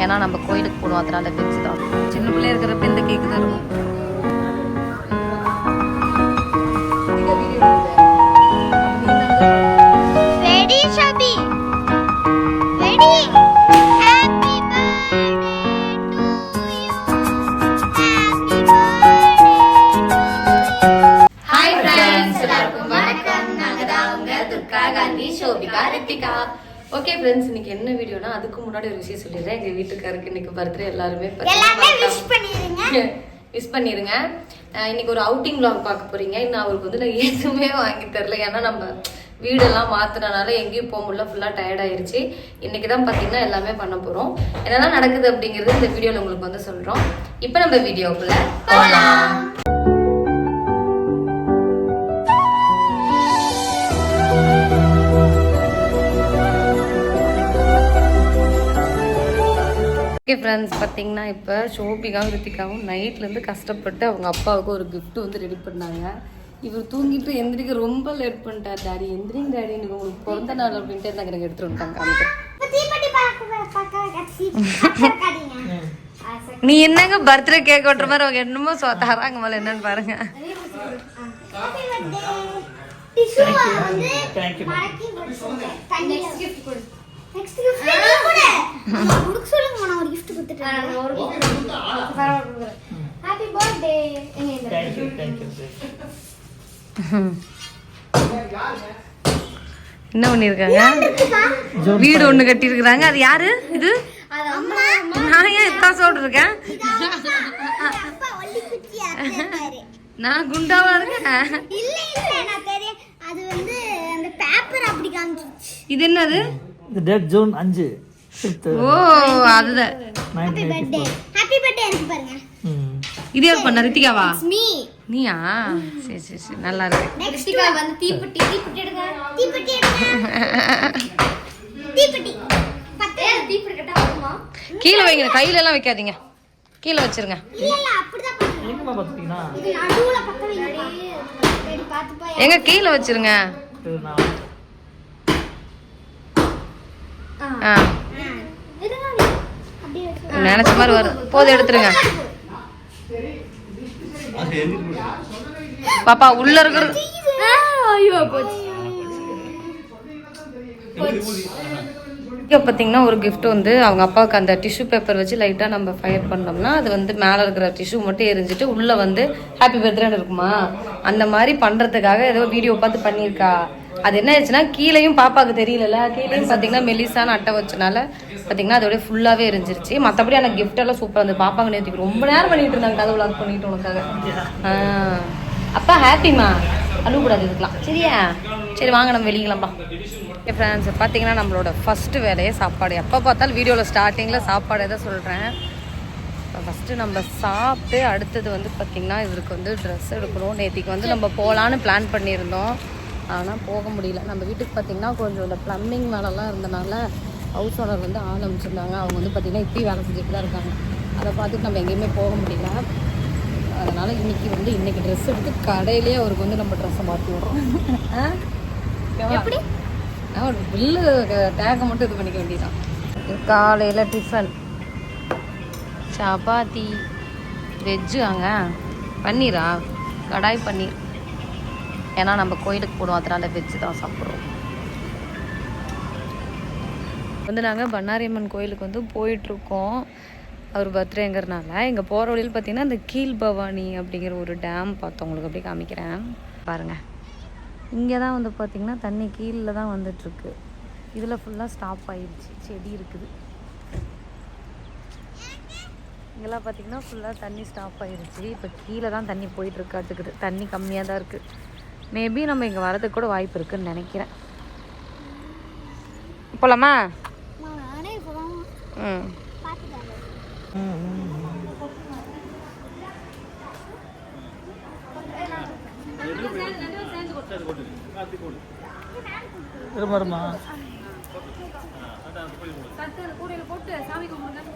ஏன்னா நம்ம கோயிலுக்கு போடுவோம், அதனால வெஜ் தான். சின்ன பிள்ளைய இருக்கிறப்ப இந்த கேக்கு தான் இருக்கும். ஓகே ஃப்ரெண்ட்ஸ், இன்னைக்கு என்ன வீடியோனா அதுக்கு முன்னாடி ஒரு விஷயம் சொல்லிடுறேன். எங்கள் வீட்டுக்காருக்கு இன்னைக்கு பர்த்டே. எல்லாருமே விஷ் பண்ணிடுங்க. இன்னைக்கு ஒரு அவுட்டிங் vlog பார்க்க போறீங்க. இன்னும் அவருக்கு வந்து நான் எதுவுமே வாங்கி தரல, ஏன்னா நம்ம வீடெல்லாம் மாற்றினால எங்கேயும் போக முடியல, ஃபுல்லாக டயர்ட் ஆயிடுச்சு. இன்னைக்கு தான் பார்த்தீங்கன்னா எல்லாமே பண்ண போகிறோம். என்னெல்லாம் நடக்குது அப்படிங்கிறது இந்த வீடியோவில் உங்களுக்கு வந்து சொல்கிறோம். இப்போ நம்ம வீடியோக்குள்ள போகலாம். ஓகே ஃப்ரெண்ட்ஸ், பார்த்தீங்கன்னா இப்போ ஷோபிகாவும் ரித்திகாவும் நைட்லேருந்து கஷ்டப்பட்டு அவங்க அப்பாவுக்கு ஒரு கிஃப்ட் வந்து ரெடி பண்ணாங்க. இவர் தூங்கிட்டு எந்திரிக்க ரொம்ப லேட் பண்ணிட்டார். டாடி எந்திரிங்க டாடி, எனக்கு உங்களுக்கு பிறந்த நாள் அப்படின்ட்டு இருந்தாங்க. எனக்கு எடுத்துகிட்டு வந்துட்டாங்க. நீ என்னங்க பர்த்டே கேக் ஓட்டுற மாதிரி அவங்க என்னமோ தராங்க மேலே என்னன்னு பாருங்க. நெக்ஸ்ட் gift நீ கூட குடுக்க சொல்லுங்க. நான் ஒரு gift கொடுத்துட்டேன். ஒரு gift பரவாயில்லை. Happy birthday. थैंक यू என்ன பண்ணிருக்காங்க? வீடு ஒண்ணு கட்டி இருக்காங்க. அது யாரு? இது அம்மா. நான் ஏன் இத்தா சொல்றேன்? அப்பா ஒல்லி குட்டியா இருக்காரு. நான் குண்டாவா இருக்கேன். இல்ல இல்ல, நான் தெரியும். அது வந்து அந்த பேப்பர் அப்படி காமிச்சிச்சு. இது என்னது? இது டேட் ஜூன் 5. ஓ, அதுதான். Happy birthday. ஹேப்பி பர்த்டே எனக்கு பாருங்க. இது யார் பண்ண? ரித்திகாவா? மீ. நீயா? சரி சரி சரி, நல்லா இருக்கு. ரித்திகா வந்து தீப்பெட்டி எடுங்க. தீப்பெட்டி எடுங்க. தீப்பெட்டி. பத்தே தீப்பெட்டி கட்ட வருமா? கீழ வைங்க, கையில எல்லாம் வைக்காதீங்க, கீழ வச்சிருங்க. இல்ல இல்ல, அப்படிதான் பண்ணுங்க. எங்கமா பாத்தீங்கன்னா இது நடுவுல பத்த வைங்க. ரெடி பாத்துப்பா. எங்க கீழ வச்சிருங்க. நினைச்ச மாதிரி வரும். போது எடுத்துருங்க. பாப்பா உள்ள இருக்கிறது. ஐயோ போச்சு. பார்த்தீங்கன்னா ஒரு கிஃப்ட் வந்து அவங்க அப்பாவுக்கு அந்த டிஷ்யூ பேப்பர் வச்சு லைட்டாக நம்ம ஃபயர் பண்ணோம்னா அது வந்து மேலே இருக்கிற டிஷ்யூ மட்டும் எரிஞ்சிட்டு உள்ளே வந்து ஹாப்பி பர்த்டேன்னு இருக்குமா, அந்த மாதிரி பண்ணுறதுக்காக ஏதோ வீடியோ பார்த்து பண்ணியிருக்கா. அது என்ன ஆயிடுச்சுன்னா கீழேயும் பாப்பாவுக்கு தெரியல, கீழேயும் பார்த்தீங்கன்னா மெலிசான அட்டை வச்சனால பார்த்தீங்கன்னா அதோடய ஃபுல்லாகவே எரிஞ்சிருச்சு. மற்றபடி அந்த கிஃப்டெல்லாம் சூப்பராக இருந்தது. பாப்பாங்க நேற்றுக்கு ரொம்ப நேரம் பண்ணிட்டு இருந்தாங்க, கதை விளாக் பண்ணிட்டு உனக்காக. அப்பா ஹாப்பிமா, அழுவக்கூடாது இதுக்கெலாம், சரியா? சரி வாங்க நம்ம வெளியிலாம்ப்பா. ஓகே ஃப்ரெண்ட்ஸ், பார்த்தீங்கன்னா நம்மளோட ஃபஸ்ட்டு வேலையே சாப்பாடு. எப்போ பார்த்தாலும் வீடியோவில் ஸ்டார்டிங்கில் சாப்பாடே தான் சொல்கிறேன். இப்போ ஃபஸ்ட்டு நம்ம சாப்பிட்டு அடுத்தது வந்து பார்த்திங்கன்னா இவருக்கு வந்து ட்ரெஸ் எடுக்கணும். நேற்றுக்கு வந்து நம்ம போகலான்னு பிளான் பண்ணியிருந்தோம், ஆனால் போக முடியல. நம்ம வீட்டுக்கு பார்த்திங்கன்னா கொஞ்சம் இந்த ப்ளம்பிங் வேலைலாம் இருந்தனால ஹவுஸ் ஓனர் வந்து ஆரம்பிச்சிருந்தாங்க. அவங்க வந்து பார்த்திங்கன்னா இப்போயும் வேலை செஞ்சுட்டு தான் இருக்காங்க. அதை பார்த்துட்டு நம்ம எங்கேயுமே போக முடியல. அதனால் இன்றைக்கி ட்ரெஸ் எடுத்து கடையிலேயே அவருக்கு வந்து நம்ம ட்ரெஸ்ஸை மாற்றி விட்றோம். எப்படி ஒரு பில்லு டேக்கை மட்டும் இது பண்ணிக்க வேண்டியதான். காலையில் டிஃபன் சப்பாத்தி, வெஜ்ஜு. அங்கே பன்னீரா? கடாய் பன்னீர். ஏன்னா நம்ம கோயிலுக்கு போடுவோம், அதனால வெஜ்ஜு தான் சாப்பிட்றோம். வந்து நாங்கள் பண்ணாரியம்மன் கோயிலுக்கு வந்து போயிட்டுருக்கோம் அவர் பர்த்டேங்கிறனால. இங்கே போகிற வழியில் பார்த்திங்கன்னா இந்த கீழ்பவானி அப்படிங்கிற ஒரு டேம் பார்த்தோம், உங்களுக்கு அப்படியே காமிக்கிறேன் பாருங்கள். இங்கே தான் வந்து பார்த்திங்கன்னா தண்ணி கீழே தான் வந்துட்டுருக்கு. இதில் ஃபுல்லாக ஸ்டாப் ஆகிடுச்சு, செடி இருக்குது. இங்கெல்லாம் பார்த்திங்கன்னா ஃபுல்லாக தண்ணி ஸ்டாப் ஆகிடுச்சு. இப்போ கீழே தான் தண்ணி போயிட்டுருக்காட்டுக்குது. தண்ணி கம்மியாக தான் இருக்குது. மேபி நம்ம இங்கே வரதுக்கு கூட வாய்ப்பு இருக்குதுன்னு நினைக்கிறேன். போகலாமா? ம். வருமா போட்டு சாமி கும்பிடுங்க.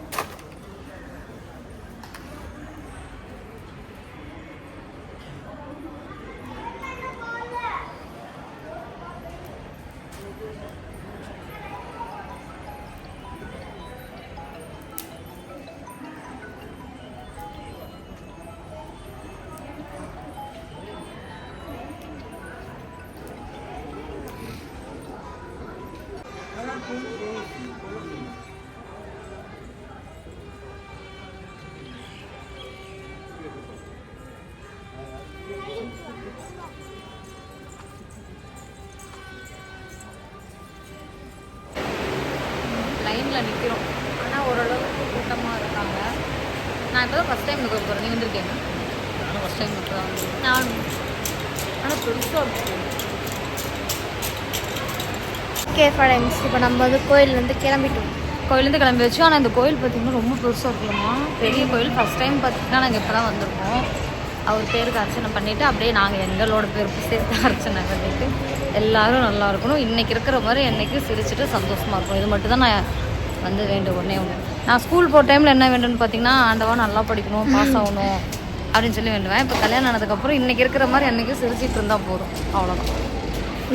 கூட்டமாக இருக்காங்க. நான் இப்போ தான் ஃபஸ்ட் டைம் இந்த கோயில் போகிறேன். நீ வந்திருக்கேன்? நானும் ஃபஸ்ட் டைம் இப்போ தான் வந்து. நானும். ஆனால் பெருசாக இருக்கும். ஓகே ஃப்ரெண்ட்ஸ், இப்போ நம்ம வந்து கோயிலேருந்து கிளம்பிட்டோம். கோயிலேருந்து கிளம்பி வச்சு. ஆனால் இந்த கோயில் பார்த்திங்கன்னா ரொம்ப பெருசாக இருக்குல்லம்மா, பெரிய கோயில். ஃபஸ்ட் டைம் பார்த்திங்கன்னா நாங்கள் இப்போ தான் வந்திருக்கோம். அவர் பேருக்கு அர்ச்சனை பண்ணிவிட்டு அப்படியே நாங்கள் எங்களோட பேருக்கு சேர்த்து அர்ச்சனை பண்ணிவிட்டு எல்லோரும் நல்லா இருக்கணும், இன்றைக்கி இருக்கிற மாதிரி என்றைக்கும் சிரிச்சுட்டு சந்தோஷமாக இருக்கும். இது மட்டும் தான் நான் வந்து வேண்டும். ஒன்றே ஒன்று, நான் ஸ்கூல் போகிற டைமில் என்ன வேண்டும்னு பார்த்தீங்கன்னா, ஆண்டவா நல்லா படிக்கணும், பாஸ் ஆகணும் அப்படின்னு சொல்லி வேண்டுவேன். இப்போ கல்யாணம் ஆனதுக்கப்புறம் இன்றைக்கி இருக்கிற மாதிரி என்றைக்கும் சிரிச்சிட்டு இருந்தால் போதும், அவ்வளோதான்.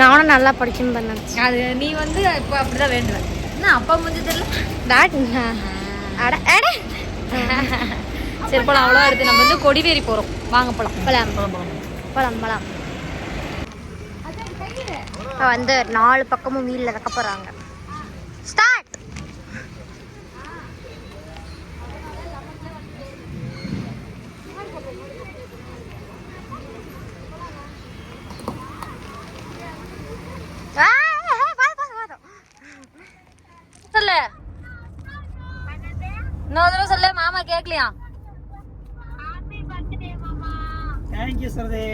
நானும் நல்லா படிக்கணும்னு பண்ணேன். அது நீ வந்து இப்போ அப்படி தான் வேண்டுவேன். என்ன அப்பா முடிஞ்சு தெரியல டாட் அட அட சரி போலாம். அவ்வளோ எடுத்து நம்ம வந்து கொடிவேரி போகிறோம். வாங்க போகலாம். போலாம் போலாம் போலாம். இப்போ வந்து 4 பக்கமும் வீலில் வைக்க போகிறாங்க. ஸ்டார்ட். சொல்லு இன்னொரு தடவை சொல்லு. மாமா கேட்கலையா? தேங்க்யூ சரதே.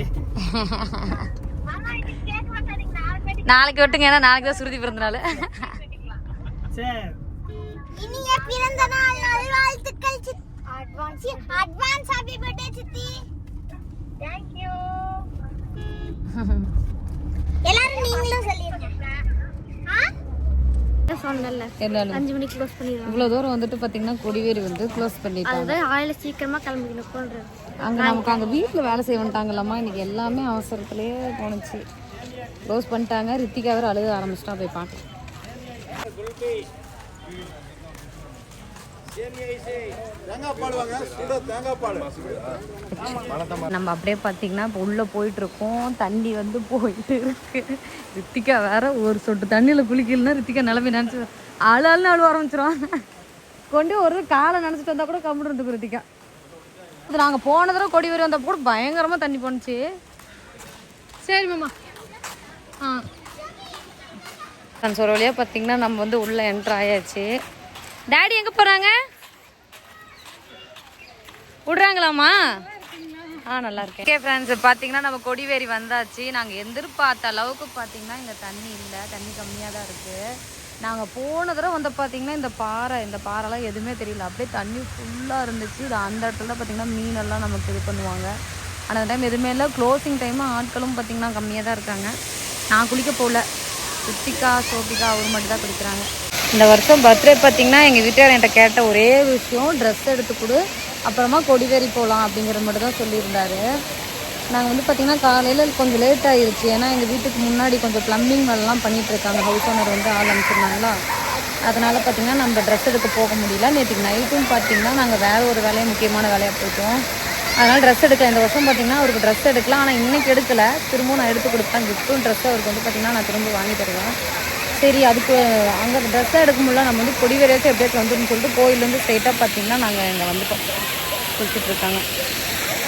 நாளைக்கு வெட்டுங்க, ஏன்னா நாளைக்கு தான் சுருதி பிறந்த நாள். சரி, இனிய பிறந்த நாள் நல்வாழ்த்துக்கள் சித்தி. அட்வான்ஸ் ஹேப்பி பர்த்டே சித்தி. Thank you. எல்லாரும் நீங்களும் சொல்லிருங்க. சொன்னல என்னன்னு 5 மணிக்கு க்ளோஸ் பண்ணிடுவாங்க. இவ்வளோ தூரம் வந்துட்டு பார்த்தீங்கன்னா கொடிவேரி வந்து க்ளோஸ் பண்ணிட்டாங்க. அதுதான் ஆயில சீக்கிரமா கிளம்பிக்கணும் போன்றது. அங்கே நமக்கு அங்கே வீட்டில் வேலை செய்ய வந்துட்டாங்கல்லம்மா. இன்றைக்கி எல்லாமே அவசரத்துலேயே போணுச்சு. க்ளோஸ் பண்ணிட்டாங்க. ரித்திகா வேறு அழுக ஆரம்பிச்சிட்டா. போய் பார்க்கலாம். நம்ம அப்படியே பார்த்தீங்கன்னா இப்போ உள்ளே போயிட்டுருக்கோம். தண்ணி வந்து போயிட்டு இருக்கு. ரித்திகா வேற ஒரு சொட்டு தண்ணியில் குளிக்கலன்னா ரித்திகா நிலமை நினச்சி அழுன்னு அழுவ ஆரம்பிச்சிருவாங்க. கொண்டு ஒரு காலை நினச்சிட்டு வந்தால் கூட கம்முன்னு இருந்துக்கும் ரித்திகா. இது நாங்கள் போன தடவை கொடிவேரி வந்தப்போ கூட பயங்கரமாக தண்ணி போணுச்சு. சரி மாமா. நான் ஒரு வழியாக பார்த்தீங்கன்னா நம்ம வந்து உள்ளே என்ட்ரு ஆயாச்சு. டேடி எங்கே போகிறாங்க? விடுறாங்களாம்மா? நல்லா இருக்கேன். ஓகே ஃப்ரெண்ட்ஸ், பார்த்தீங்கன்னா நம்ம கொடிவேரி வந்தாச்சு. நாங்கள் எதிர்பார்த்த அளவுக்கு பார்த்தீங்கன்னா இங்கே தண்ணி இல்லை, தண்ணி கம்மியாக தான் இருக்குது. நாங்கள் போன தடவை வந்து பார்த்தீங்கன்னா இந்த பாறைலாம் எதுவுமே தெரியல. அப்படியே தண்ணி ஃபுல்லாக இருந்துச்சு. அந்த இடத்துல பார்த்தீங்கன்னா மீனெல்லாம் நமக்கு இது பண்ணுவாங்க. ஆனால் அந்த டைம் எதுவுமே இல்லை. க்ளோசிங் டைமாக ஆட்களும் பார்த்தீங்கன்னா கம்மியாக தான் இருக்காங்க. நான் குளிக்க போகல. ரித்திகா, சோபிகா அவர் மட்டும் தான் குளிக்கிறாங்க. இந்த வருஷம் பர்த்டே பார்த்தீங்கன்னா எங்கள் வீட்டுக்காரர் என்கிட்ட கேட்ட ஒரே விஷயம், ட்ரெஸ் எடுத்து கொடு, அப்புறமா கொடிவேரி போகலாம் அப்படிங்கிறது மட்டும் தான் சொல்லியிருந்தாரு. நாங்கள் வந்து பார்த்திங்கன்னா காலையில் கொஞ்சம் லேட் ஆகிருச்சு. ஏன்னா எங்கள் வீட்டுக்கு முன்னாடி கொஞ்சம் ப்ளம்பிங் வேலைலாம் பண்ணிகிட்ருக்காங்க. ஹவுஸ் ஓனர் வந்து ஆள் அனுப்பிச்சிருந்தாங்களா, அதனால் பார்த்திங்கன்னா நம்ம ட்ரெஸ் எடுக்க போக முடியல. நேற்றுக்கு நைட்டும் பார்த்திங்கன்னா நாங்கள் வேறு ஒரு வேலையை முக்கியமான வேலையாக போயிட்டோம். அதனால் ட்ரெஸ் எடுக்கல. இந்த வருஷம் பார்த்திங்கன்னா அவருக்கு ட்ரெஸ் எடுக்கலாம். ஆனால் இன்றைக்கி எடுக்கலை. திரும்பவும் நான் எடுத்து கொடுப்பேன். கிஃப்ட்டும் ட்ரெஸ்ஸு அவருக்கு வந்து பார்த்திங்கன்னா நான் திரும்ப வாங்கி தருவேன். சரி, அதுக்கு அங்கே ட்ரெஸ்ஸை எடுக்க முடியல, நம்ம வந்து கொடிவேரியாச்சும் எப்படியாச்சும் வந்துன்னு சொல்லிட்டு கோயிலேருந்து ஸ்ட்ரெயிட்டாக பார்த்திங்கன்னா நாங்கள் இங்கே வந்துட்டோம். குளிச்சுட்ருக்காங்க.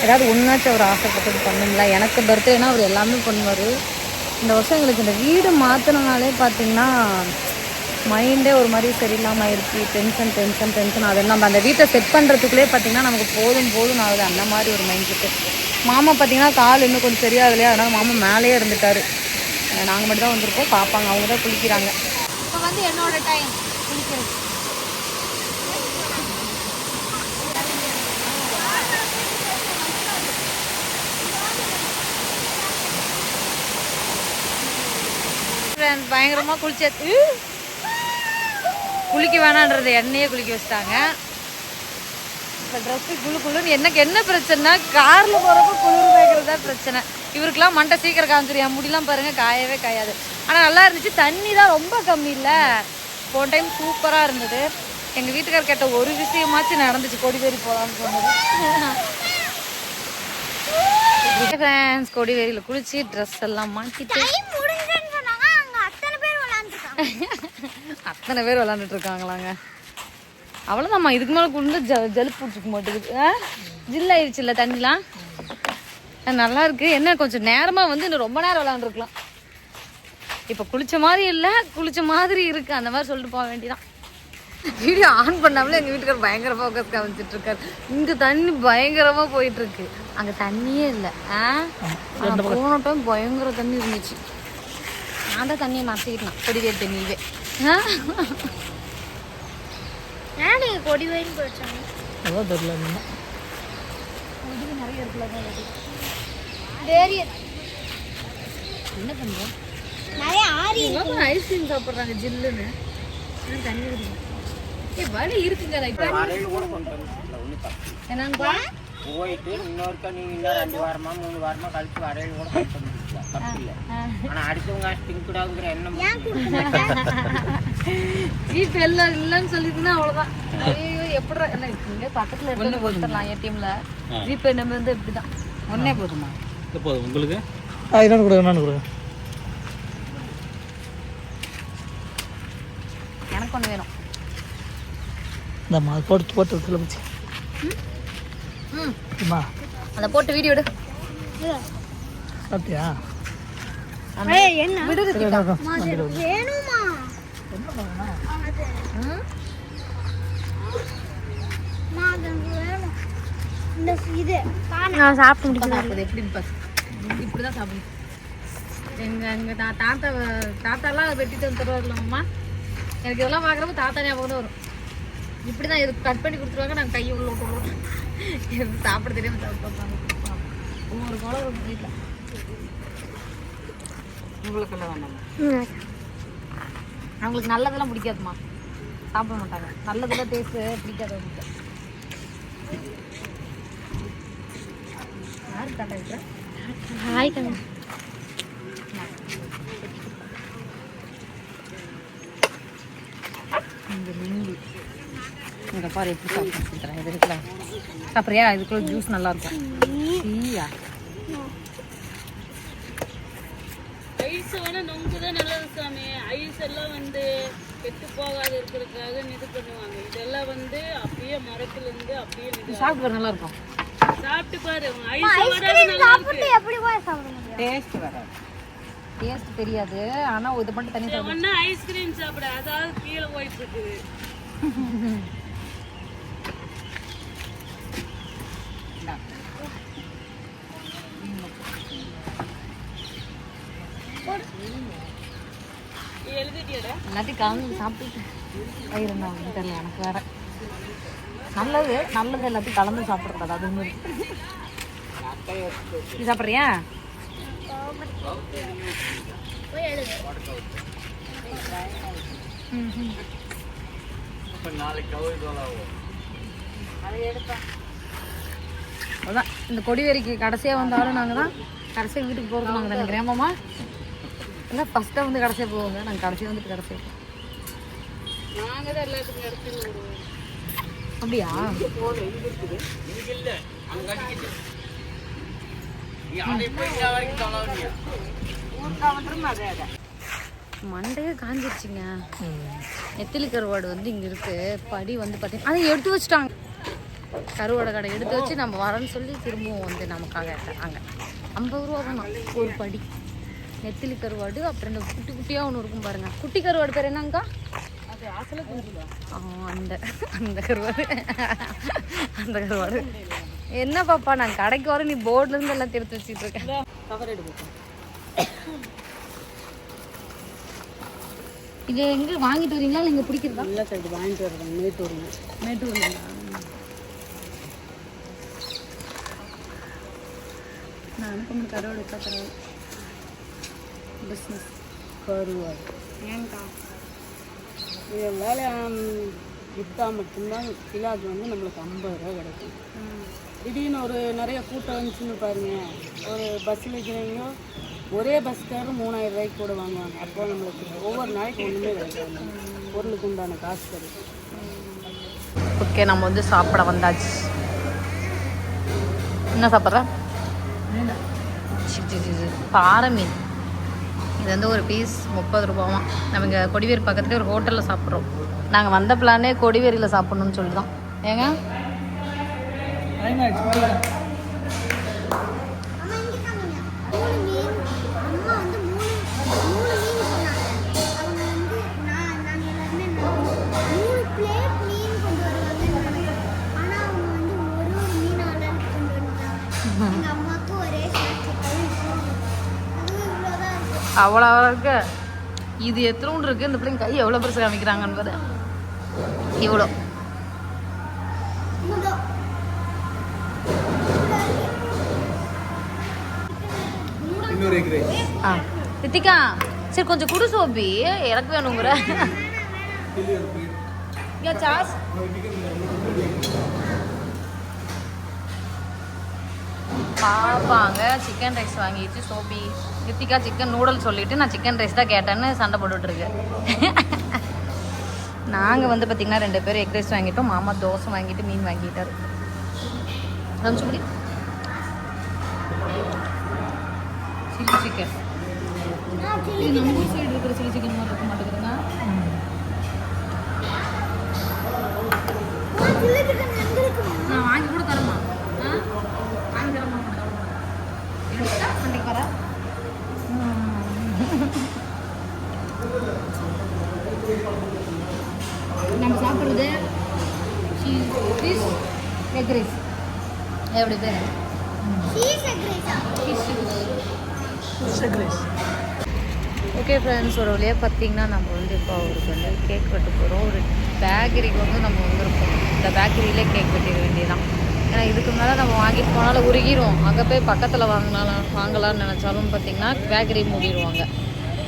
ஏதாவது ஒன்றாச்சும் அவர் ஆசைப்பட்டது பண்ணுங்களா. எனக்கு பர்த்டேனா அவர் எல்லாமே பண்ணுவார். இந்த வருஷம் எங்களுக்கு இந்த வீடு மாற்றினாலே பார்த்திங்கன்னா மைண்டே ஒரு மாதிரி சரியில்லாமல் ஆயிடுச்சு. டென்ஷன். அது நம்ம அந்த வீட்டை செட் பண்ணுறதுக்குள்ளே பார்த்திங்கன்னா நமக்கு போதும் ஆகுது. அந்த மாதிரி ஒரு மைண்ட் செட்டு. மாமா பார்த்திங்கன்னா கால் இன்னும் கொஞ்சம் சரியாகலையா, அதனால் மாமா மேலேயே இருந்துட்டார். நாங்கள் மட்டும் தான் வந்திருக்கோம். பார்ப்பாங்க, அவங்க தான் குளிக்கிறாங்க. இப்போ வந்து என்னோட டைம் குளிக்கிறது. பயங்கரமாக குளிச்சாச்சு. குளிக்க வேணான்றது எண்ணெயே குளிக்க வச்சுட்டாங்க. இப்போ ட்ரெஸ்ஸு குளுன்னு என்ன பிரச்சனைனா, காரில் போகிறப்ப குளிர் வைக்கிறது தான் பிரச்சனை. இவருக்கெல்லாம் மண்டை சீக்கிரம் காமிச்சிரு. என் முடியெல்லாம் பாருங்கள், காயவே காயாது. ஆனால் நல்லா இருந்துச்சு. தண்ணி தான் ரொம்ப கம்மி இல்லை. போன டைம் சூப்பராக இருந்தது. எங்கள் வீட்டுக்கார் கேட்ட ஒரு விஷயமாச்சும் நடந்துச்சு, கொடிவேரி போகலான்னு சொன்னது. ஃப்ரெண்ட்ஸ், கொடிவேரியில் குளிச்சு ட்ரெஸ் எல்லாம் மாட்டிட்டு அத்தனை பேர் விளாண்டுட்டு இருக்காங்களாங்க. அவ்வளோதாம்மா. இதுக்கு மேலே குண்டு ஜலுப்பு பிடிச்சிக்க மாட்டேங்குது. ஜில்லாயிடுச்சு இல்லை தண்ணிலாம். நல்லா இருக்கு. என்ன கொஞ்சம் நேரமாக வந்து இன்னும் ரொம்ப நேரம் விளாண்டுருக்கலாம். இப்போ குளிச்ச மாதிரி இல்லை, குளிச்ச மாதிரி இருக்குது. அந்த மாதிரி சொல்லிட்டு போக வேண்டியதான். வீடியோ ஆன் பண்ணாமலே எங்கள் வீட்டுக்கார் பயங்கர ஃபோக்கஸ் காமிச்சிட்டு இருக்காரு. இங்கே தண்ணி பயங்கரமாக போயிட்டு இருக்கு. அங்கே தண்ணியே இல்லை. போன டைம் பயங்கர தண்ணி இருந்துச்சு. நான் தான் தண்ணியை மாற்றிக்கிட்டேன் கொடிவேர் தண்ணியவே. ஏன் நீங்கள் கொடிவேன்னு போயிடுச்சாங்க? அதான் தெரியல. கொடிவே நிறைய இருக்குல்ல. என்ன பண்ணுறோம்? நிறைய ஆரி ஐஸ்கிரீம் சாப்பிட்றாங்க ஜில்லுன்னு. தண்ணி குடிக்கும். வழி இருக்குங்க. என்னன்னு போயிட்டு இன்னொருக்கா நீங்க இன்னும் 2 வாரமா 3 வாரமா கழிச்சு வரையில கூட தப்பு இல்லை. ஆனா அடுத்தவங்க திங்கக்கூடாதுங்கிற எண்ணம் ஜிபே எல்லாம் இல்லைன்னு சொல்லிட்டுனா அவ்வளோதான். ஐயோ எப்படா என்ன இங்கே பக்கத்தில் எடுத்து கொடுத்துடலாம். ஏடிஎம்ல ஜிபே நம்ம வந்து இப்படிதான். ஒன்னே போதுமா? போதும் உங்களுக்கு. இன்னொன்று கொடுங்க, இன்னொன்று கொடுங்க. எனக்கு ஒன்று வேணும். இந்தம்மா அது போட்டு போட்டு கிளம்பிச்சு. அம்மா அதை போட்டு வீடியோ எடு. சாப்பிட்டியா? என்ன விடுது. வேணுமா? இது நான் சாப்பிட்டு முடிக்கிறேன். எப்படின்னு பாரு. இப்படிதான் சாப்பிடணும். எங்கள் தாத்தாலாம் வெட்டிட்டு வந்து தருவாருலம்மா. எனக்கு இதெல்லாம் பார்க்குறப்ப தாத்தா ஞாபகம் தான் வரும். இப்படி தான் இது கட் பண்ணி கொடுத்துருவாங்க. நாங்கள் கையை உள்ள விட்டுருவோம். எனக்கு சாப்பிட தெரியாமல் சாப்பிட்டு ஒவ்வொரு குழம்பு வீட்டில். உங்களுக்கெல்லாம் வேண்டாம். அவங்களுக்கு நல்லதெல்லாம் பிடிக்காதுமா. சாப்பிட மாட்டாங்க. நல்லதெல்லாம் டேஸ்ட்டு பிடிக்காது அவங்களுக்கு. யாரு தாத்தா இருக்கிற? ஹாய் கண்ணா. இங்கே பாரு எப்படி சாப்பிட்றேன். இது இருக்குல்ல சாப்பிட்றியா? இதுக்குள்ள ஜூஸ் நல்லாயிருக்கும். ஈயா ஐஸோட நொங்கு தான் நல்லது சாமி. ஐஸ் எல்லாம் வந்து கெட்டு போகாது இருக்கிறதுக்காக இது பண்ணுவாங்க. இதெல்லாம் வந்து அப்படியே மரத்துல இருந்து அப்படியே சாப்பிட்டு பாரு நல்லாயிருக்கும். சாப்பிட்டு பாரு. ஐஸ் சாப்பிட்டு எப்படி போய் சாப்பிட முடியும்? டேஸ்ட் வராது. டேஸ்ட் தெரியாது. ஆனால் இது மட்டும் தண்ணி சாப்பிடும். ஒன்னா ஐஸ்கிரீம் சாப்பிட அதாவது கீழே போயிட்டு இருக்குது. எழுதிட்டியடா? எல்லாத்தையும் கலந்து சாப்பிட்டு வயிறுனா அப்படின்னு தெரியல எனக்கு வேற. நல்லது நல்லது எல்லாத்தையும் கலந்து சாப்பிட்றது. அது மாதிரி நீ சாப்பிட்றியா? அதான் இந்த கொடிவேரிக்கு கடைசியாக வந்தாலும் நாங்கள் தான் கடைசியாக வீட்டுக்கு போகிறது நாங்கள் தானே கிராமமா இல்லை ஃபஸ்ட்டாக வந்து கடைசியாக போவாங்க. நாங்கள் கடைசியாக வந்துட்டு கடைசியாக நாங்கள் தான் எல்லாத்துக்கும் இடத்துல விடுவோம். அப்படியா? மண்டையே காஞ்சிருச்சுங்க. நெத்திலி கருவாடு வந்து இங்கே இருக்கு. படி வந்து பார்த்தீங்கன்னா அதை எடுத்து வச்சுட்டாங்க. கருவாடை கடை எடுத்து வச்சு நம்ம வரேன்னு சொல்லி திரும்பவும் வந்து நமக்காக அங்கே 50 ரூபா தான் ஒரு படி நெத்திலி கருவாடு. அப்புறம் இந்த குட்டி குட்டியாக ஒன்று இருக்கும் பாருங்க. குட்டி கருவாடு பேர் என்னங்கக்கா? அது ஆசலை குஞ்சுதா? அந்த அந்த கருவாடு அந்த கருவாடு என்ன பாப்பா? நான் கடைக்கு வர நீ போர்ட்லேருந்து எல்லாம் எடுத்து வச்சுட்டு இருக்கேன். கவர் எடுப்போம். இது எங்கே வாங்கிட்டு வரீங்களா இல்லை இங்கே பிடிக்கிறதா? இல்லை சார், இது வாங்கிட்டு வருவாங்க. மேட்டூருங்க. மேட்டூர்ல நான் அனுப்ப கருவாடு வச்சா கருவாடு பிஸ்னஸ் கருவாடு ஏங்கா இது வேலை விற்றா மட்டும்தான் கிலோக்கு வந்து நம்மளுக்கு 50 ரூபா கிடைக்கும். திடீர்னு ஒரு நிறைய கூட்டம் வந்துச்சுன்னு பாருங்க. ஒரு பஸ்ஸில் வைக்கிறவங்க ஒரே பஸ்காரர் 3000 ரூபாய்க்கு கூட வாங்குவாங்க. அப்போ நம்மளுக்கு ஒவ்வொரு நாளைக்கு ஒன்றுமே கிடைக்காது. பொருளுக்கு உண்டான காசு கிடைக்கும். ஓகே, நம்ம வந்து சாப்பிட வந்தாச்சு. என்ன சாப்பிட்ற? பாறை மீன். இது வந்து ஒரு பீஸ் 30 ரூபாவாம். நம்ம இங்கே கொடிவேரி பக்கத்துலேயே ஒரு ஹோட்டலில் சாப்பிட்றோம். நாங்கள் வந்த பிளானே கொடிவேரியில் சாப்பிட்ணுன்னு சொல்லி தான். ஏங்க அம்மா இங்க காமிங்க. 3 மீன். அம்மா வந்து 3 மீன் சொன்னாங்க. அவங்க வந்து நான் எல்லாருமே 3 பிளேட் அவ்வளோ இருக்கு. இது எத்தனை இருக்கு, இந்த பிள்ளைங்க கை எவ்வளோ பெருசு காமிக்கிறாங்கன்னு பாரு. இவ்வளோ. ரித்திகா சரி கொஞ்சம் குடு சோபி, எனக்கு வேணுங்கிற. சாஸ் பாப்பாங்க சிக்கன் ரைஸ் வாங்கிட்டு சோபி. ரித்திகா சிக்கன் நூடுல்ஸ் சொல்லிட்டு நான் சிக்கன் ரைஸ் தான் கேட்டேன்னு சண்டை போட்டுட்ருக்கு. நாங்கள் வந்து பார்த்திங்கன்னா 2 பேரும் எக் ரைஸ் வாங்கிட்டோம். மாமா தோசை வாங்கிட்டு மீன் வாங்கிட்டாரு. ரம்சுபடி சில்லி சிக்கன். இது நம்ம ஊர் சைடு இருக்கிற சில்லி சிக்கன் மாதிரி இருக்க மாட்டேங்குதுங்க. நான் வாங்கி கூட தரமா? வாங்கி தரமா? எடுத்தா அன்றைக்கு வர. நம்ம சாப்பிட்றது ஃபிஷ் எக் ரைஸ். எப்படி பேர்? ஓகே ஃப்ரெண்ட்ஸ், ஒரு வழியாக பார்த்தீங்கன்னா நம்ம வந்து இப்போ அவருக்கு வந்து கேக் வெட்ட போகிறோம். ஒரு பேக்கரிக்கு வந்து நம்ம வந்திருக்கோம். இந்த பேக்கரியிலே கேக் வெட்டிட வேண்டியதான். ஏன்னா இதுக்கு மேலே நம்ம வாங்கிட்டு போனாலும் உருகிரும். அங்கே போய் பக்கத்தில் வாங்கலாம்னு நினச்சாலும் பார்த்திங்கன்னா பேக்கரி மூடிடுவாங்க.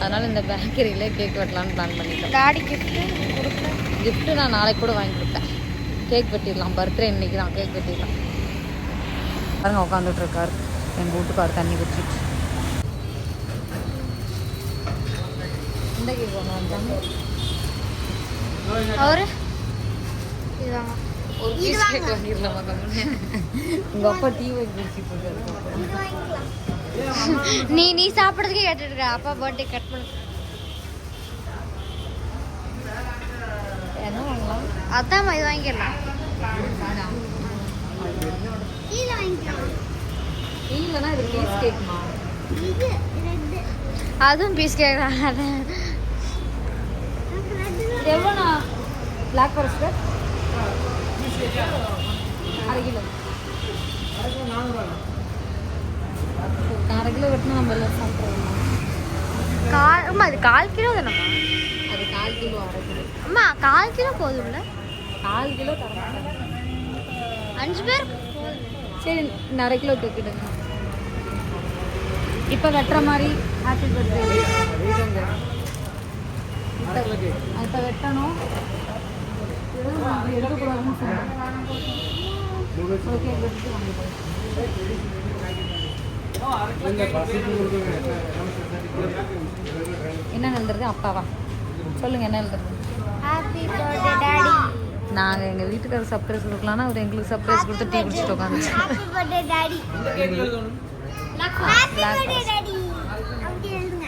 அதனால் இந்த பேக்கரியிலே கேக் வெட்டலான்னு பிளான் பண்ணிட்டோம். டாடி கிஃப்ட்டு நான் நாளைக்கு கூட வாங்கி கொடுப்பேன். கேக் வெட்டிடலாம். பர்த்டே இன்னைக்கு தான், கேக் வெட்டிடலாம். பாருங்க உட்காந்துட்ருக்காரு எங்கள் வீட்டுக்கார் தண்ணி குடிச்சிட்டு. இந்த கேக் வாங்க அவரு ஒரு பீஸ் கேக் வாங்கிடலாம். உங்கள் அப்பா டீ வாங்கி குடிச்சிட்டு இருக்காரு. நீ சாப்பிட்றதுக்கே கேட்டுட்டு இருக்க. அப்பா பர்த்டே கட் பண்ண என்ன வாங்கலாம்? அதான் இது வாங்கிடலாம். இல்லைன்னா இது பீஸ் கேக்குமா? அதுவும் பீஸ் கேக் தான். எவ்வளோண்ணா பிளாக் ஃபாரஸ்ட்? 1/2 கிலோ. 1/2 கிலோ வெட்டினா நம்ம எல்லாம் சாப்பிட்றோம். அது 1/4 கிலோ தானம்மா? அது 1/4 கிலோ 1/2 கிலோ. அம்மா 1/4 கிலோ போதும்ல? 1/4 கிலோ தரமாட்டேன். 5 பேர் சரி 1/2 கிலோ கேட்குதுங்க. இப்போ வெட்டுற மாதிரி ஹாப்பி பர்த்டே. இப்போ வெட்டணும். எடுக்கக்கூடாதுன்னு சொன்னேன். ஓகே வெட்டிட்டு வாங்கிட்டேன். என்ன எழுதுறது? அப்பாவா சொல்லுங்க, என்ன எழுதுறது? Happy birthday daddy. நாங்கள் எங்கள் வீட்டுக்காரர் சர்ப்ரைஸ் கொடுக்கலான்னா அவர் எங்களுக்கு சர்ப்ரைஸ் கொடுத்து டீ குடிச்சிட்டு உட்காந்துச்சு. Happy birthday daddy. Happy birthday daddy. அப்படி எழுதுங்க.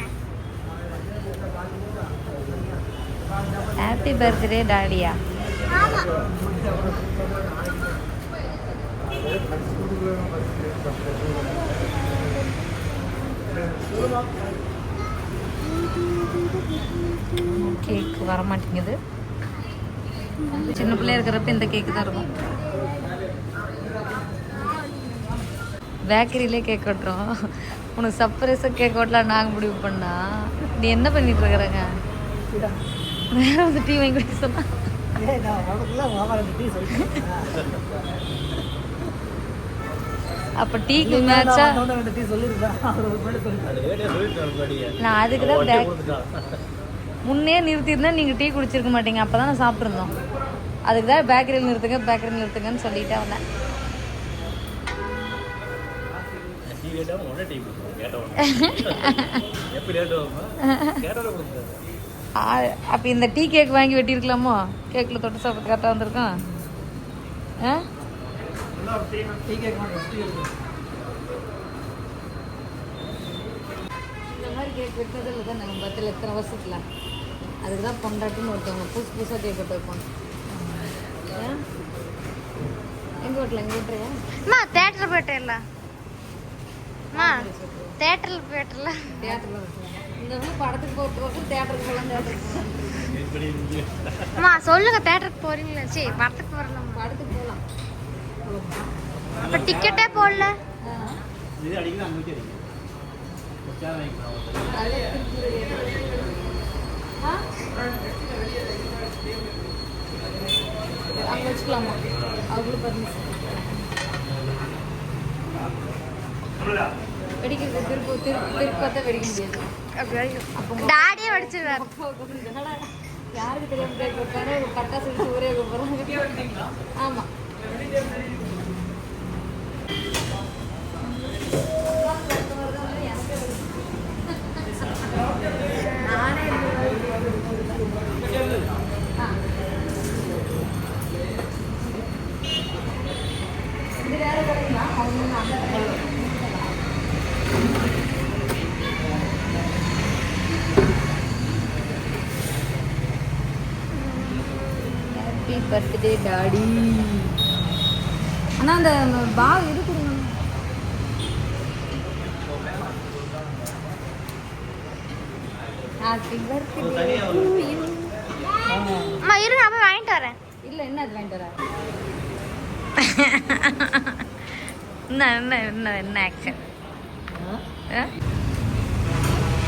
ஹாப்பி பர்த்டே டாடியா? ஆமா. கேக் வர மாட்டேங்குது. சின்ன பிள்ளையா இருக்கிறப்ப இந்த கேக்கு தான் இருக்கும். பேக்கரியிலே கேக் வெட்டுறோம். உனக்கு சர்ப்ரைஸாக கேக் வெட்டலாம் நாங்கள் முடிவு பண்ணா நீ என்ன பண்ணிட்டு இருக்கிறாங்க? வேற வந்து டீ வாங்கி குடிக்க சொன்னா அப்போ டீக்கு மேட்சா? நான் அதுக்கு தான் முன்னே நிறுத்திருந்தேன். நீங்கள் டீ குடிச்சிருக்க மாட்டீங்க. அப்போ தான் நான் சாப்பிட்ருந்தோம். அதுக்கு தான் பேக்கரியில் நிறுத்துங்கன்னு சொல்லிட்டே வந்தேன். அப்போ இந்த டீ கேக் வாங்கி வெட்டியிருக்கலாமோ? கேக்கில் தொட்டு சாப்பிட்டு கரெக்டாக வந்திருக்கோம். இந்த மாதிரி கேக் வெட்டுறதில்ல தான் நம்ம பத்தில் எத்தனை வருஷத்தில். அதுக்கு தான் பொண்டாட்டின்னு ஒருத்தவங்க புதுசாக கேக் வெட்ட வைப்பாங்க. எங்கே வெட்டலாம்? எங்கே வெட்டுறியா? அம்மா தேட்டரில் போயிட்டேல்ல. அம்மா தேட்டரில் போயிட்டல. தேட்டரில் வெட்டலாம். இந்த மாதிரி படத்துக்கு போகிறதுக்கு தேட்டருக்கு போகலாம். தேட்டருக்கு அம்மா சொல்லுங்க, தேட்டருக்கு போறீங்களா? சரி படத்துக்கு போகிறலாம். படத்துக்கு போகலாம். அப்போ டிக்கெட்டே போடல. அங்கே வச்சுக்கலாமா? அவ்வளோ பர்மிஷன் வெடிக்கிறது திருப்பி பார்த்தா வெடிக்க முடியாது. டாடியே வடிச்சிருவாரு. யாருக்கு தெரியாம கேட்கறதுக்கான ஒரு பட்டாசு வச்சு ஒரே போகிறாங்க. ஆமாம் இது வேற கிடைக்குமா? Happy birthday daddy. ஆனால் அந்த பால் இது கொடுங்க. Happy birthday. அம்மா இரு, நான் போய் வாங்கிட்டு வரேன். இல்லை என்ன அது வாங்கிட்டு வரேன். என்ன ஆக்ஷன்?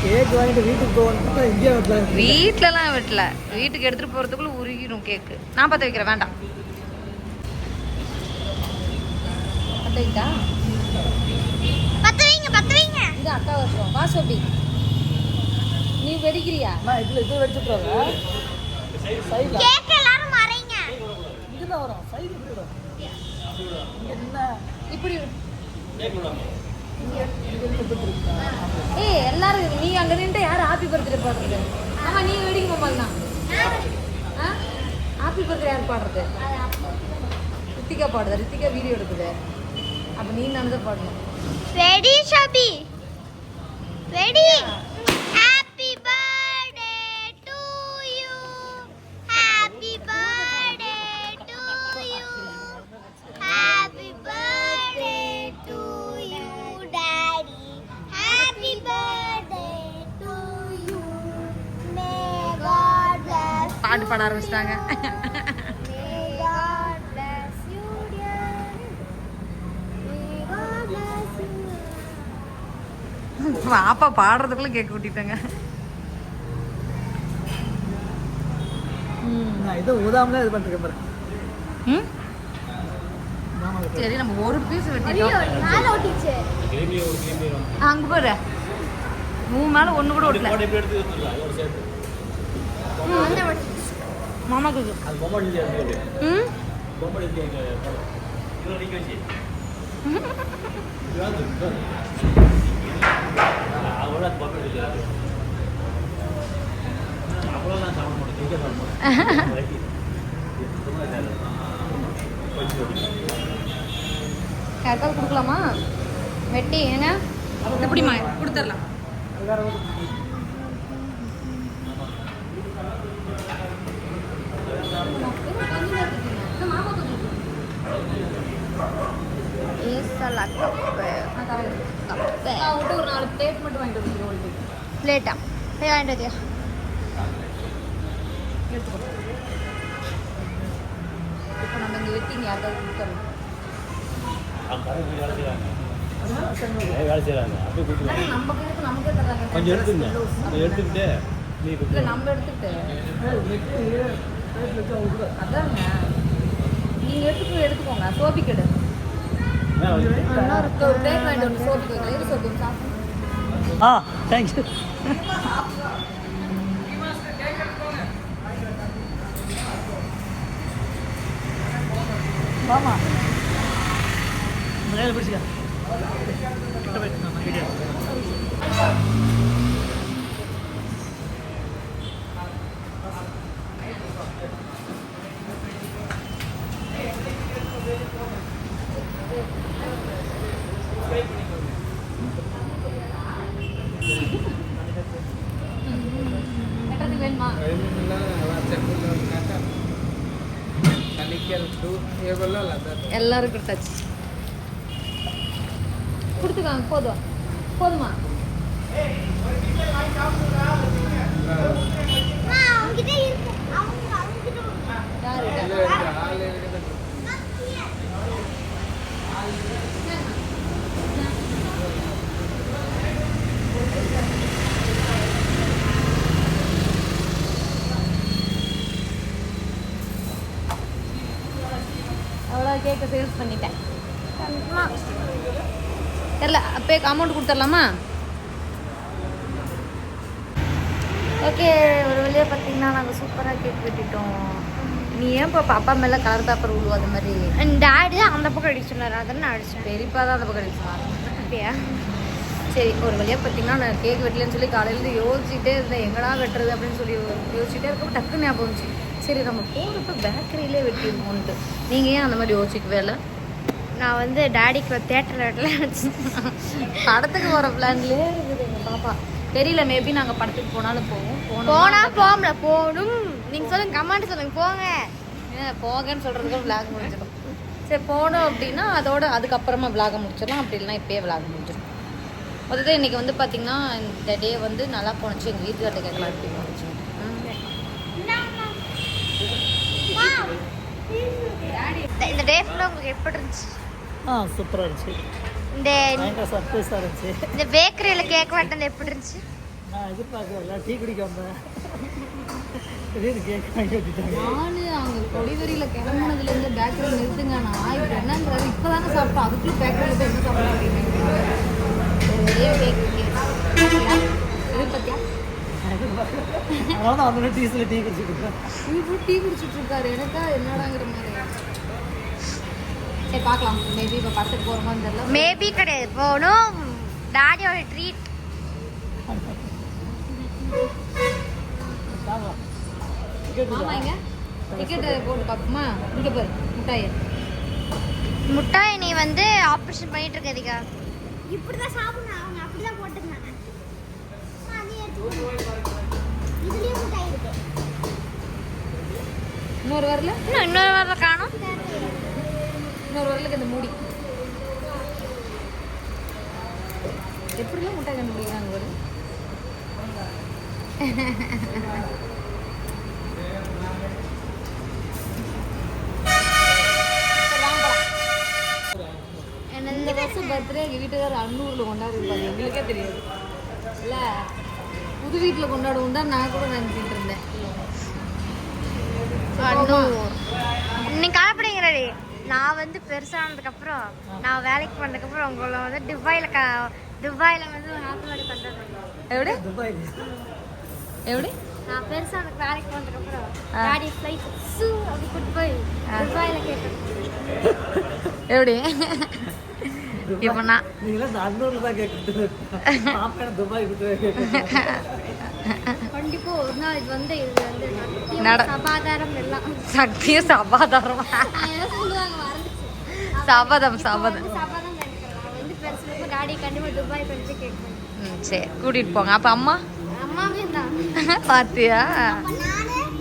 கேக் வாங்கிட்டு வீட்டுக்கு போகணும். இங்கே வைக்கலாம். வீட்டிலலாம் வெட்டல, வீட்டுக்கு எடுத்துகிட்டு போகிறதுக்குள்ளே உருகிடும் கேக்கு. நான் பற்ற வைக்கிறேன், வேண்டாம். பற்ற வைக்கா? பத்து வைங்க. இது அக்கா வருஷம் வாசோபி. நீ வெடிக்கிறியா? இதில் இது வச்சுட்றாங்க. சைடில் கேக் எல்லாரும் மறைங்க. இதில் வரும். சைடு இப்படி வரும். என்ன இப்படி ஏய் எல்லாரும் நீ அங்கே நின்று யார் ஹாப்பி பர்த்டே பாடுறது? ஆமாம் நீ வெடிக்க மாமாங்கண்ணா. ஹாப்பி பர்த்டே யார் பாடுறது? ரித்திகா பாடுது. ரித்திகா வீடியோ எடுக்குது. அப்போ நீ நான் தான் பாடணும். ரெடி ஷாபி, ready. Happy birthday to you, happy birthday to you, happy birthday to you daddy, happy birthday to you, may God bless. பாட்டு பாட ஆரம்பிச்சிட்டாங்க. May God bless you dear, may God bless you. பாப்பா பாடுறதுக்குள்ள கேட்க கூட்டிட்டாங்க. நான் இதை ஊதாமலே இது பண்ணிருக்கேன் பாரு. ம் சரி நம்ம ஒரு பீஸ் வெட்டிட்டோம். மேல ஒட்டிச்சு. அங்கே போடுற மூணு மேலே ஒன்று கூட ஒட்டல. மாமாக்கு ம் யாருக்காவது கொடுக்கலாமா? வெட்டி ஏங்க எப்படிமா கொடுத்துடலாம். ஒரு 4 பிளேட் மட்டும் வாங்கிட்டு வந்துடுவோம். பிளேட்டா போய் வாங்கிட்டு வந்தியா? எடுத்துக்கோ. இப்போ நம்ம இங்கே வெட்டிங்க யாருக்காவது கொடுத்துடலாம். நம்ம கேட்டு நமக்கே தர்றாங்க. கொஞ்சம் எடுத்துக்கிட்டு இல்லை நம்ம எடுத்துக்கிட்டு அதாங்க நீங்கள் எடுத்துக்கோங்க. சோபிக்கு எடு. ஒரு பிளேட் வாங்கிட்டு வந்து சோபிக்கு வைக்கலாம். இது சோப்பு சாப்பிட்டு தேங்க்யூ. மாமா மேலே பிடிச்சிக்க. கிட்ட போயிட்டு நான் வீடியோ எட்டத்துக்கு வேணுமா? எல்லாரும் கொடுத்தாச்சு. கொடுத்துக்காங்க. போதுமா? அவங்ககிட்ட இருக்கு. அவங்க யாரு அவ்வளோ கேக்கை சேல்ஸ் பண்ணிட்டேன். தெரில அப்போ அமௌண்ட் கொடுத்துடலாமா? ஓகே, ஒரு வழியாக பார்த்தீங்கன்னா நாங்கள் சூப்பராக கேக் வெட்டிட்டோம். நீ ஏன் இப்போ அப்பா மேலே கலர் பேப்பர் விழுவோம் அது மாதிரி? டாடி அந்த பக்கம் அடிச்சு சொன்னார், அதெல்லாம் நான் அடிச்சேன். பெரியப்பா தான் அந்த பக்கம் அடிச்சான். அப்படியா? சரி, ஒரு வழியாக பார்த்தீங்கன்னா நான் கேக் வெட்டலன்னு சொல்லி காலையிலேருந்து யோசிச்சுட்டே இருந்தேன், எங்கடா வெட்டுறது அப்படின்னு சொல்லி யோசிச்சுட்டே இருக்கப்போ டக்குன்னு ஞாபகம் வந்துச்சு, சரி நம்ம போகிறப்ப பேக்கரியிலே வெட்டிடுவோன்ட்டு. நீங்கள் ஏன் அந்த மாதிரி யோசிக்கவே இல்லை? நான் வந்து டாடிக்கு தேட்டரில் வெட்டல படத்துக்கு போகிற பிளான்லேயே இருக்குது எங்கள் பாப்பா. தெரியல, மேபி நாங்கள் படத்துக்கு போனாலும் போவோம். போகல போகணும். நீங்கள் சொல்லுங்கள், கமெண்ட் சொல்லுங்கள். போங்க போகன்னு சொல்கிறதுக்கு விளாக் முடிச்சிடும். சரி போனோம் அப்படின்னா அதோட அதுக்கப்புறமா விளாக முடிச்சிடலாம், அப்படி இல்லைனா இப்போயே விளாக முடிச்சிடும். மொத்தத்தில் இன்றைக்கி வந்து பார்த்திங்கன்னா இந்த டே வந்து நல்லா போணுச்சு. எங்கள் வீட்டுக்கார்ட்ட கேட்கலாம் எப்படி போணுச்சு. இந்த டே ஃபுல்லாக உங்களுக்கு எப்படி இருந்துச்சு? சூப்பராக இருந்துச்சு. இந்த பயங்கர சர்ப்ரைஸாக இருந்துச்சு. இந்த பேக்கரியில் கேக் வெட்டினது எப்படி இருந்துச்சு? நான் எதிர்பார்க்கல, டீ குடிக்க வந்தேன், திடீர்னு கேக் வாங்கி வச்சுட்டாங்க. நான் அங்கே கொடிவரியில் கிளம்புனதுலேருந்து பேக்கரி நிறுத்துங்க, நான் இப்போ என்னங்கிறது இப்போ தானே சாப்பிட்டோம், அதுக்குள்ளே பேக்கரியில் போய் என்ன சாப்பிட அப்படின்னு கேக் இது பற்றியா? அதனால தான் வந்து டீ குடிச்சிட்டு இருக்கேன். இப்போ டீ குடிச்சிட்டு இருக்காரு, எனக்கா என்னடாங்கிற மாதிரி. சரி பார்க்கலாம், மேபி இப்போ படத்துக்கு போகிறோமான்னு தெரியல. மேபி கிடையாது, போகணும். டாடியோட ட்ரீட். ஆமாங்க, டிக்கெட்டு போட்டு பார்ப்போமா? இங்கே பாரு முட்டாய். முட்டாய் நீ வந்து ஆப்ரேஷன் பண்ணிட்டு இருக்கீங்க. இப்படிதான் சாப்பிடணும், அவங்க அப்படிதான் போட்டுருந்தாங்க. இதுலயும் முட்டாய் இருக்கு. இன்னொரு வரல, இன்னொரு வாரல காணோம். இன்னொரு வரலுக்கு இந்த மூடி எப்படிலாம் முட்டாய் கண்டுபிடிக்கிறாங்க ஒரு இந்த வருஷம் பர்த்டே எங்கள் வீட்டுக்காரர் அன்னூரில் கொண்டாடிருப்பாங்க, எங்களுக்கே தெரியாது இல்லை. புது வீட்டில் கொண்டாடுவோம் தான் நான் கூட நினச்சிட்டு இருந்தேன். நீ கலப்படைங்கிறடி. நான் வந்து பெருசானதுக்கப்புறம், நான் வேலைக்கு போனதுக்கப்புறம் உங்களை வந்து துபாயில் வந்து ஒரு ஹாப்பி பர்த்டே கொண்டாடுறேன். எப்படி எப்படி நான் பெருசானதுக்கு வேலைக்கு போனதுக்கப்புறம் டாடி ஃப்ளைட் அப்படி கூட்டு போய் துபாயில் கேட்டேன். எப்படி இப்போ நான் நீங்களாம் இந்த அன்னூரில் தான் கேட்குறது, பாப்பா துபாய் கண்டிப்பா ஒரு நாள் இது வந்து சபாதாரம் எல்லாம் சக்தியும் சபாதாரம் சொல்லுவாங்க, மறந்துச்சு. சபதம் சபாதம் நினைக்கிறேன். வந்து பெருசு டாடி கண்டிப்பா துபாய் படிச்சு கேட்கணும். சரி கூட்டிட்டு போங்க. அப்ப அம்மா அம்மாவே தான் பாத்தியா,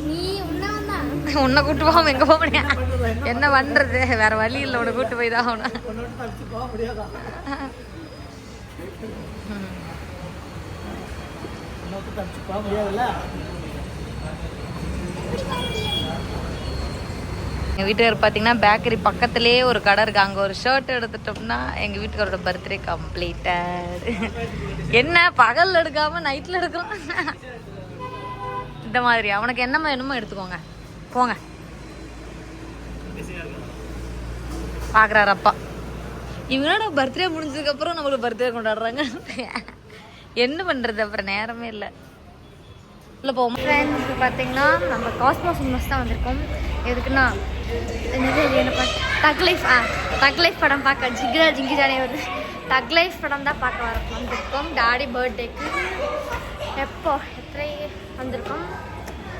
நீ உன்னவன் தான். உன்னை கூட்டு போகாம எங்க போக முடியாது, என்ன பண்றது, வேற வழி இல்லை, உன்னை கூட்டு போய் தான் ஆகணும். போக முடியாதா? போக முடியாதுல்ல. எங்கள் வீட்டுக்காரர் பார்த்தீங்கன்னா பேக்கரி பக்கத்துலேயே ஒரு கடை இருக்குது, அங்கே ஒரு ஷர்ட் எடுத்துட்டோம்னா எங்கள் வீட்டுக்காரோட பர்த்டே கம்ப்ளீட்டட். என்ன பகலில் எடுக்காமல் நைட்டில் எடுக்கிறோம் இந்த மாதிரி. அவனுக்கு என்ன வேணுமோ எடுத்துக்கோங்க, போங்க. பார்க்குறாரு அப்பா, இவங்களோட பர்த்டே முடிஞ்சதுக்கப்புறம் நம்மளுக்கு பர்த்டே கொண்டாடுறாங்க. என்ன பண்ணுறது, அப்புறம் நேரமே இல்லை. இல்லை போவோம். ஃப்ரெண்ட்ஸ் பார்த்தீங்கன்னா நம்ம காஸ்மோஸ் யூனிவர்ஸ் தான் வந்திருக்கோம். எதுக்குன்னா என்ன தக் லைஃப் படம் பார்க்க ஜிங்கி ஜானே வருது. தக் லைஃப் படம் தான் பார்க்க வந்திருக்கோம். டாடி பர்த்டேக்கு எத்தனை வந்திருக்கோம்.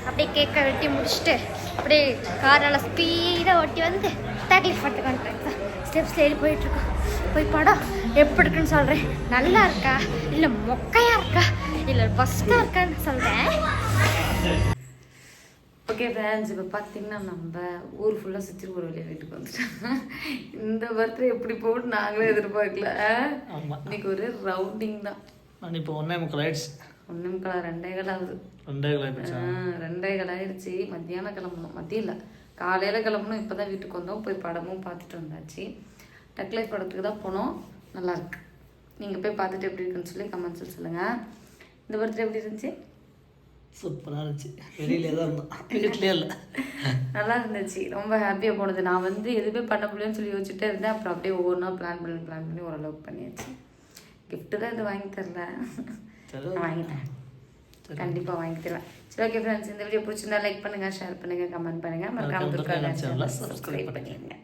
அப்படியே கேக்கை வெட்டி முடிச்சுட்டு அப்படியே கார் நல்லா ஸ்பீடாக ஓட்டி வந்து தக் லைஃப் படத்துக்கு வந்துட்டேன். ஸ்டெப்ஸ் ஏறி போயிட்டுருக்கோம். போய் படம் எப்படி இருக்குன்னு சொல்கிறேன். நல்லா இருக்கா இல்லை மொக்கையாக இருக்கா இல்லை ஃபஸ்ட்டாக இருக்கான்னு சொல்கிறேன். ஓகே ஃப்ரெண்ட்ஸ், இப்போ பார்த்தீங்கன்னா நம்ம ஊர் ஃபுல்லாக சுற்றி ஒரு வழியாக வீட்டுக்கு வந்துட்டோம். இந்த பர்த்டே எப்படி போட்டு நாங்களே எதிர்பார்க்கல. இன்னைக்கு ஒரு ரவுண்டிங் தான். இப்போ 1:45 ஆயிடுச்சு. 1:45 2:15 ஆகுது. 2:15 ஆயிடுச்சு. மத்தியானம் கிளம்பணும், மதியம் இல்லை காலையில் கிளம்பணும். இப்போ தான் வீட்டுக்கு வந்தோம், போய் படமும் பார்த்துட்டு வந்தாச்சு. டக் லைஃப் படத்துக்கு தான் போனோம், நல்லாயிருக்கு. நீங்கள் போய் பார்த்துட்டு எப்படி இருக்குன்னு சொல்லி கமெண்ட்ஸில் சொல்லுங்கள். இந்த பர்த்டே எப்படி இருந்துச்சு? சூப்பராக இருந்துச்சு. வெளியிலே தான் இருந்தோம், வீட்லேயே இல்லை. நல்லா இருந்துச்சு, ரொம்ப ஹாப்பியாக போனது. நான் வந்து எதுவுமே பண்ண முடியும்னு சொல்லி யோசிச்சுட்டே இருந்தேன். அப்புறம் அப்படியே ஒவ்வொன்றா பிளான் பண்ணி ஓரளவுக்கு பண்ணியாச்சு. கிஃப்ட்டு தான் இது வாங்கி தரல, நான் வாங்கிட்டேன், கண்டிப்பாக வாங்கி தருவேன். சரி ஓகே ஃப்ரெண்ட்ஸ், இந்த வீடியோ பிடிச்சிருந்தா லைக் பண்ணுங்கள், ஷேர் பண்ணுங்கள், கமெண்ட் பண்ணுங்கள், மறக்காம சப்ஸ்கிரைப் பண்ணிடுங்க.